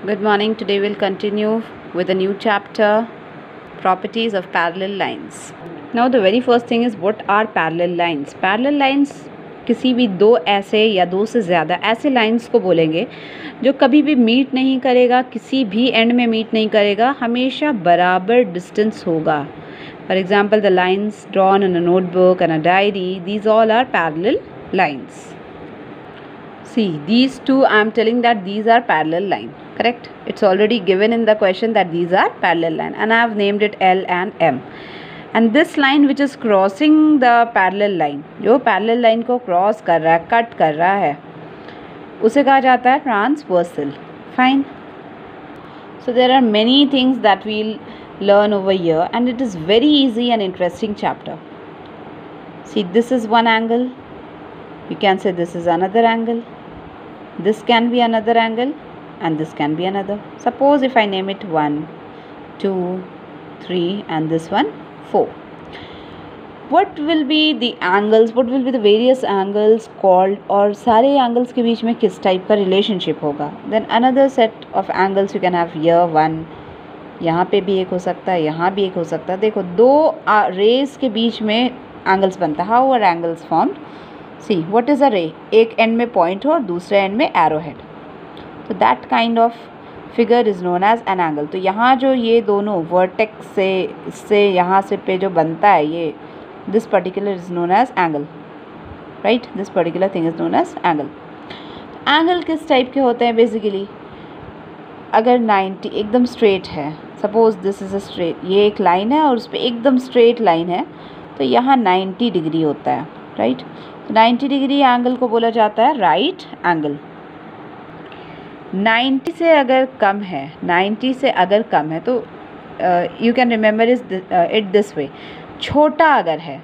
Good morning. Today we'll continue with a new chapter, properties of parallel lines. Now the very first thing is what are parallel lines? Parallel lines किसी भी दो ऐसे या दो से ज़्यादा ऐसे लाइंस को बोलेंगे जो कभी भी मीट नहीं करेगा, किसी भी एंड में मीट नहीं करेगा, हमेशा बराबर डिस्टेंस होगा. For example, the lines drawn in a notebook and a diary, these all are parallel lines. See, these two, I am telling that these are parallel line. Correct? It's already given in the question that these are parallel line, and I have named it L and M. And this line which is crossing the parallel line, जो parallel line को cross कर रहा है, cut कर रहा है, उसे कहा जाता है transversal. Fine. So there are many things that we'll learn over here, and it is very easy and interesting chapter. See, this is one angle. You can say this is another angle. This can be another angle, and this can be another. Suppose if I name it 1, 2, 3 and this one 4. What will be the angles, what will be the various angles called, और सारे angles के बीच में किस type का relationship होगा. Then another set of angles you can have here 1, यहाँ पे भी एक हो सकता है, यहाँ भी एक हो सकता है. देखो दो rays के बीच में angles बनता है. How are angles formed? See, what is a ray? एक end में point हो और दूसरे end में arrowhead. So that kind of figure is known as an angle. तो यहाँ जो ये दोनों vertex से इससे यहाँ से पे जो बनता है ये, this particular is known as angle, right? This particular thing is known as angle. Angle किस type के होते हैं basically? अगर 90 एकदम straight है, suppose this is a straight, ये एक line है और उस पे एकदम straight line है, तो यहाँ 90 डिग्री होता है, right? 90 डिग्री एंगल को बोला जाता है राइट एंगल. 90 से अगर कम है, 90 से अगर कम है तो you can remember it this वे. छोटा अगर है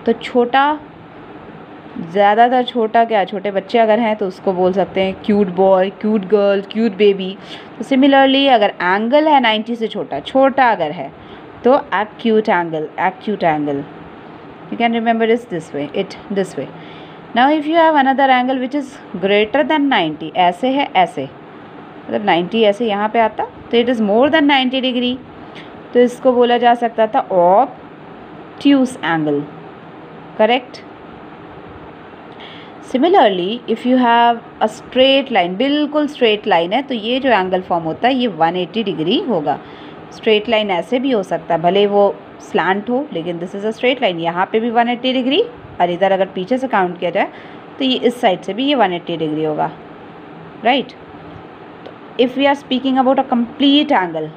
तो छोटा, ज़्यादातर छोटा क्या, छोटे बच्चे अगर हैं तो उसको बोल सकते हैं cute boy, cute girl, cute baby. तो सिमिलरली अगर एंगल है 90 से छोटा, छोटा अगर है तो acute angle, acute angle. You can remember it this way. Now if you have another angle which is greater than 90, ऐसे है ऐसे, मतलब 90 ऐसे यहाँ पे आता तो it is more than 90 degree, तो इसको बोला जा सकता था obtuse angle. Correct? Similarly, if you have a straight line, बिल्कुल straight line है, तो ये जो angle form होता है ये 180 डिग्री होगा. स्ट्रेट लाइन ऐसे भी हो सकता है, भले वो स्लैंट हो, लेकिन this is a straight line. यहाँ पे भी 180 डिग्री, और इधर अगर पीछे से काउंट किया जाए तो ये इस साइड से भी ये 180 डिग्री होगा, right? If we are speaking about a complete angle,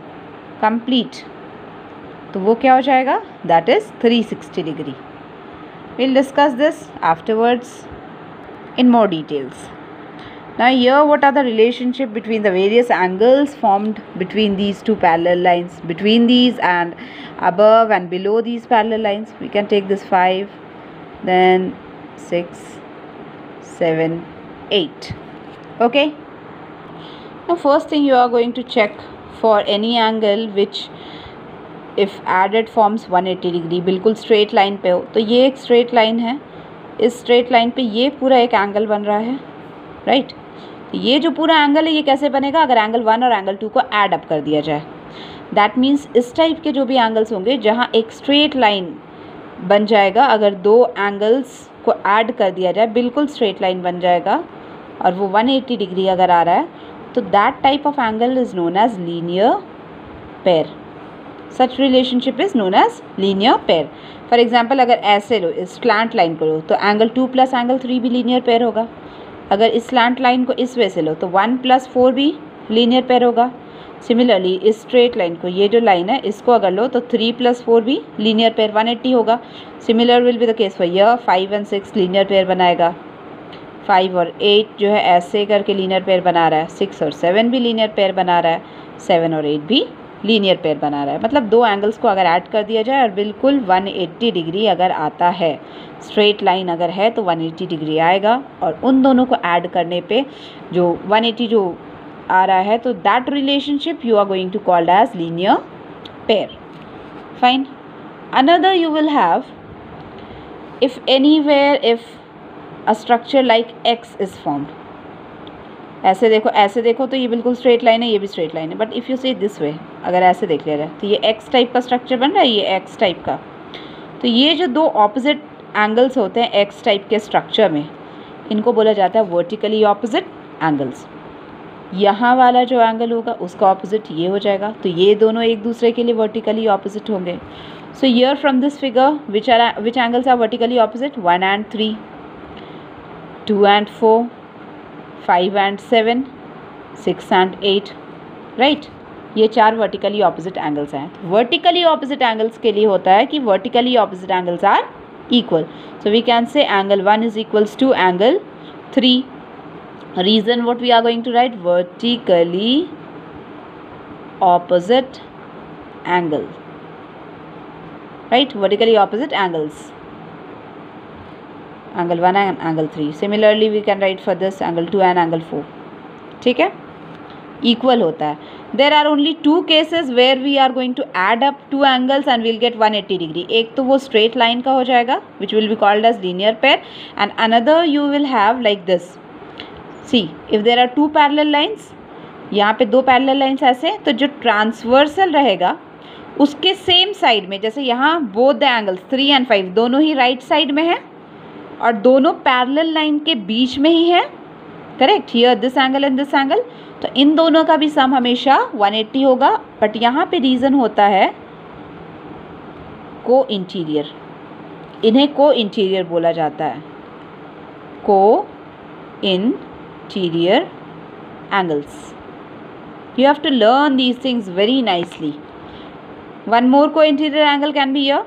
complete, तो वो क्या हो जाएगा? That is 360 degree. Will discuss this afterwards in more details. Now here what are the relationship between the various angles formed between these two parallel lines, between these and above and below these parallel lines? We can take this 5, then 6, 7, 8. Okay. Now first thing you are going to check for any angle which if added forms 180 degree, बिल्कुल straight line पे हो, तो ये एक straight line है, इस straight line पे ये पूरा एक angle बन रहा है, right? ये जो पूरा एंगल है ये कैसे बनेगा? अगर एंगल 1 और एंगल 2 को ऐड अप कर दिया जाए. दैट मीन्स इस टाइप के जो भी एंगल्स होंगे जहाँ एक स्ट्रेट लाइन बन जाएगा, अगर दो एंगल्स को ऐड कर दिया जाए बिल्कुल स्ट्रेट लाइन बन जाएगा और वो 180 डिग्री अगर आ रहा है, तो that type of angle is known as linear pair. Such relationship is known as linear pair. For example अगर ऐसे लो, इस स्लैंट लाइन को लो, तो एंगल 2 प्लस एंगल 3 भी लीनियर पेयर होगा. अगर इस स्लैंट लाइन को इस वे से लो तो 1 + 4 भी लीनियर पेयर होगा. सिमिलरली इस स्ट्रेट लाइन को, ये जो लाइन है इसको अगर लो तो 3 + 4 भी लीनियर पेयर 180 होगा. Similar will be the case for year 5 और 6 लीनियर पेयर बनाएगा. 5 और 8 जो है ऐसे करके लीनियर पेयर बना रहा है. 6 और 7 भी लीनियर पेयर बना रहा है. 7 और 8 भी लीनियर पेयर बना रहा है. मतलब दो एंगल्स को अगर ऐड कर दिया जाए और बिल्कुल 180 डिग्री अगर आता है, स्ट्रेट लाइन अगर है तो 180 डिग्री आएगा, और उन दोनों को ऐड करने पे जो 180 जो आ रहा है, तो that relationship you are going to called as linear pair. Fine. Another you will have if anywhere if a structure like X is formed. ऐसे देखो तो ये बिल्कुल स्ट्रेट लाइन है, ये भी स्ट्रेट लाइन है, but if you see this way, अगर ऐसे देख लिया जाए तो ये एक्स टाइप का स्ट्रक्चर बन रहा है, ये एक्स टाइप का। तो ये जो दो ऑपोजिट एंगल्स होते हैं एक्स टाइप के स्ट्रक्चर में, इनको बोला जाता है वर्टिकली ऑपोजिट एंगल्स। यहाँ वाला जो एंगल होगा उसका ऑपोजिट ये हो जाएगा, तो ये दोनों एक दूसरे के लिए वर्टिकली ऑपोजिट होंगे। So here from this figure which angles are vertically opposite? 1 and 3, 2 and 4, 5 and 7, 6 and 8, right. ये 4 वर्टिकली ऑपोजिट एंगल्स हैं। वर्टिकली ऑपोजिट एंगल्स के लिए होता है कि vertically opposite angles are equal. So we can say angle 1 is equals to angle 3. Reason what we are going to write? Vertically opposite angle, right? Vertically opposite angles, angle 1 and angle 3. Similarly we can write for this angle 2 and angle 4. ठीक है, equal होता है. There are only 2 cases where we are going to add up 2 angles and we'll get 180 degree. एक तो वो straight line का हो जाएगा which will be called as linear pair, and another you will have like this. See, if there are 2 parallel lines, यहाँ पे 2 parallel lines ऐसे, तो जो ट्रांसवर्सल रहेगा उसके सेम साइड में, जैसे यहाँ बोथ द एंगल्स 3 and 5 दोनों ही राइट साइड में है और दोनों पैरेलल लाइन के बीच में ही है, correct. Here this angle and this angle, तो इन दोनों का भी सम हमेशा 180 होगा। बट यहाँ पे रीज़न होता है को इंटीरियर, इन्हें को इंटीरियर बोला जाता है, को interior angles. You have to learn these things very nicely. One more co-interior angle can be here.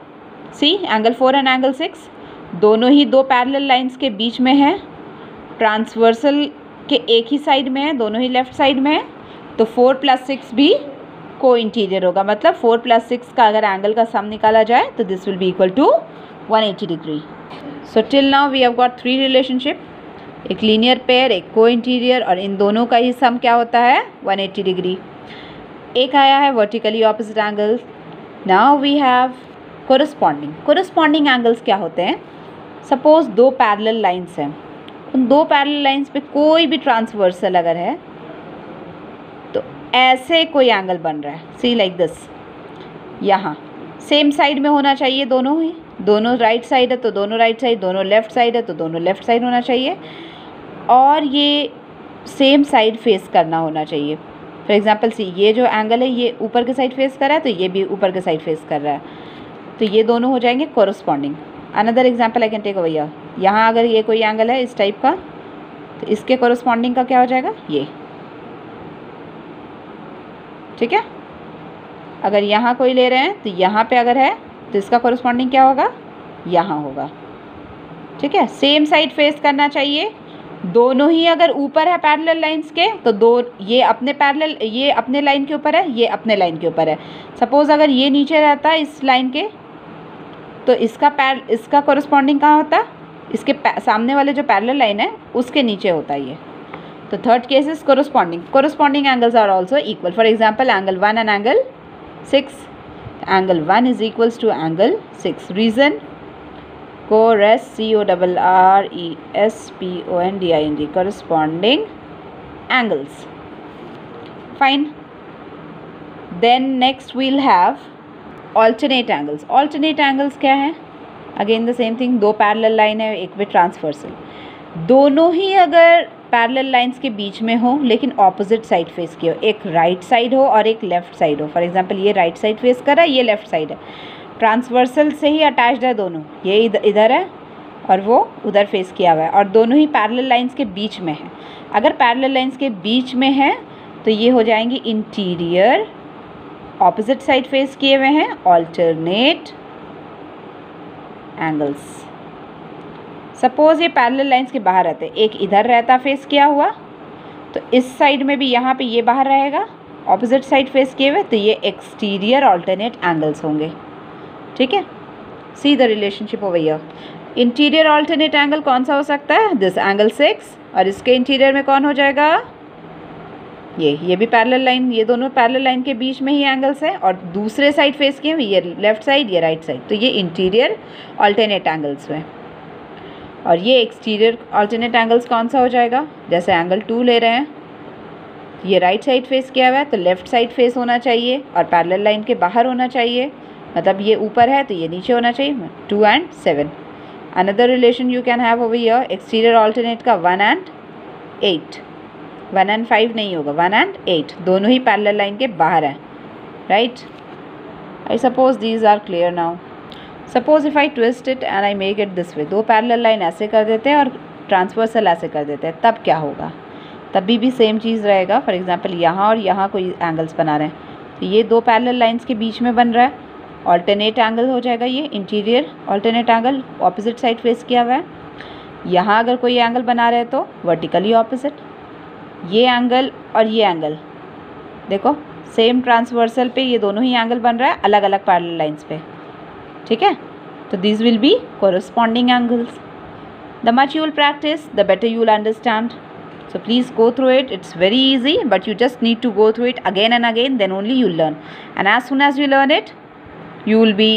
See, angle 4 and angle 6 दोनों ही 2 parallel lines के बीच में है, ट्रांसवर्सल के एक ही साइड में है, दोनों ही लेफ्ट साइड में है, तो 4 + 6 भी को-इंटीरियर होगा। मतलब 4 + 6 का अगर एंगल का सम निकाला जाए तो this will be equal to 180 degree. So till now we have got 3 relationship, एक लीनियर पेयर, एक को इंटीरियर, और इन दोनों का ही सम क्या होता है? 180 डिग्री। एक आया है vertically opposite angle. Now we have corresponding. Corresponding angles क्या होते हैं? सपोज 2 पैरेलल लाइंस हैं, उन 2 पैरेलल लाइंस पे कोई भी ट्रांसवर्सल अगर है तो ऐसे कोई एंगल बन रहा है, सी लाइक दिस। यहाँ सेम साइड में होना चाहिए दोनों ही, दोनों राइट साइड है तो दोनों राइट साइड, दोनों लेफ़्ट साइड है तो दोनों लेफ़्ट साइड होना चाहिए, और ये सेम साइड फेस करना होना चाहिए। फॉर एग्जांपल सी, ये जो एंगल है ये ऊपर के साइड फेस कर रहा है तो ये भी ऊपर के साइड फेस कर रहा है, तो ये दोनों हो जाएंगे corresponding. Another example I can take over here, यहाँ अगर ये कोई एंगल है इस टाइप का तो इसके कोरस्पॉन्डिंग का क्या हो जाएगा? ये, ठीक है। अगर यहाँ कोई ले रहे हैं तो यहाँ पे अगर है तो इसका कोरस्पॉन्डिंग क्या होगा? यहाँ होगा, ठीक है। सेम साइड फेस करना चाहिए, दोनों ही अगर ऊपर है पैरेलल लाइंस के तो ये अपने लाइन के ऊपर है, ये अपने लाइन के ऊपर है। सपोज अगर ये नीचे रहता है इस लाइन के तो इसका कोरस्पॉन्डिंग कहाँ होता? इसके सामने वाले जो पैरेलल लाइन है उसके नीचे होता है ये। तो third case is corresponding angles are also equal. For example angle 1 and angle 6, angle 1 is equals to angle 6. Reason? corresponding, corresponding angles. Fine. Then next we'll have alternate angles. Alternate angles क्या है? Again the same thing, 2 parallel line है, एक में transversal, दोनों ही अगर parallel lines के बीच में हो लेकिन ऑपोजिट साइड फेस की हो, एक राइट साइड हो और एक लेफ़्ट साइड हो। फॉर एग्जांपल ये राइट साइड फेस कर रहा है, ये लेफ़्ट साइड है, ट्रांसवर्सल से ही अटैच्ड है दोनों, ये इधर है और वो उधर फेस किया हुआ है, और दोनों ही पैरेलल लाइंस के बीच में है। अगर पैरेलल लाइंस के बीच में है तो ये हो जाएंगी इंटीरियर, ऑपोजिट साइड फेस किए हुए हैं, ऑल्टरनेट एंगल्स। सपोज ये पैरेलल लाइंस के बाहर रहते, एक इधर रहता फेस किया हुआ, तो इस साइड में भी यहाँ पे ये बाहर रहेगा ऑपोजिट साइड फेस किए हुए, तो ये एक्सटीरियर ऑल्टरनेट एंगल्स होंगे, ठीक है। See the relationship over here. Interior alternate angle कौन सा हो सकता है? दिस एंगल 6, और इसके इंटीरियर में कौन हो जाएगा? ये भी पैरेलल लाइन, ये दोनों पैरेलल लाइन के बीच में ही एंगल्स है, और दूसरे साइड फेस किए हुए, ये लेफ्ट साइड ये राइट साइड, तो ये इंटीरियर ऑल्टरनेट एंगल्स हुए। और ये एक्सटीरियर ऑल्टरनेट एंगल्स कौन सा हो जाएगा? जैसे एंगल 2 ले रहे हैं ये राइट साइड फेस किया हुआ है तो लेफ्ट साइड फेस होना चाहिए और पैरेलल लाइन के बाहर होना चाहिए, मतलब ये ऊपर है तो ये नीचे होना चाहिए। 2 and 7। Another relation you can have over here, exterior alternate का 1 and 8। 1 and 5 नहीं होगा, 1 and 8 दोनों ही पैरेलल लाइन के बाहर हैं, right. I suppose these are clear now. Suppose if I twist it and I make it this way, दो parallel line ऐसे कर देते हैं और ट्रांसवर्सल ऐसे कर देते हैं, तब क्या होगा? तभी भी सेम चीज़ रहेगा। फॉर एग्जांपल यहाँ और यहाँ कोई एंगल्स बना रहे हैं तो ये दो पैरेलल लाइंस के बीच में बन रहा है, ऑल्टरनेट एंगल हो जाएगा, ये interior alternate angle opposite side face किया हुआ है। यहाँ अगर कोई एंगल बना रहे हैं तो वर्टिकली ऑपोजिट, ये एंगल और ये एंगल देखो सेम ट्रांसवर्सल पे ये दोनों ही एंगल बन रहा है अलग अलग पैरेलल लाइंस पे, ठीक है। तो this will B corresponding angles. The much you will practice the better you will understand, so please go through it. It's very easy, but you just need to go through it again and again, then only you'll learn. And as soon as you learn it, you will be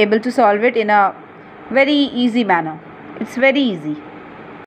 able to solve it in a very easy manner. It's very easy.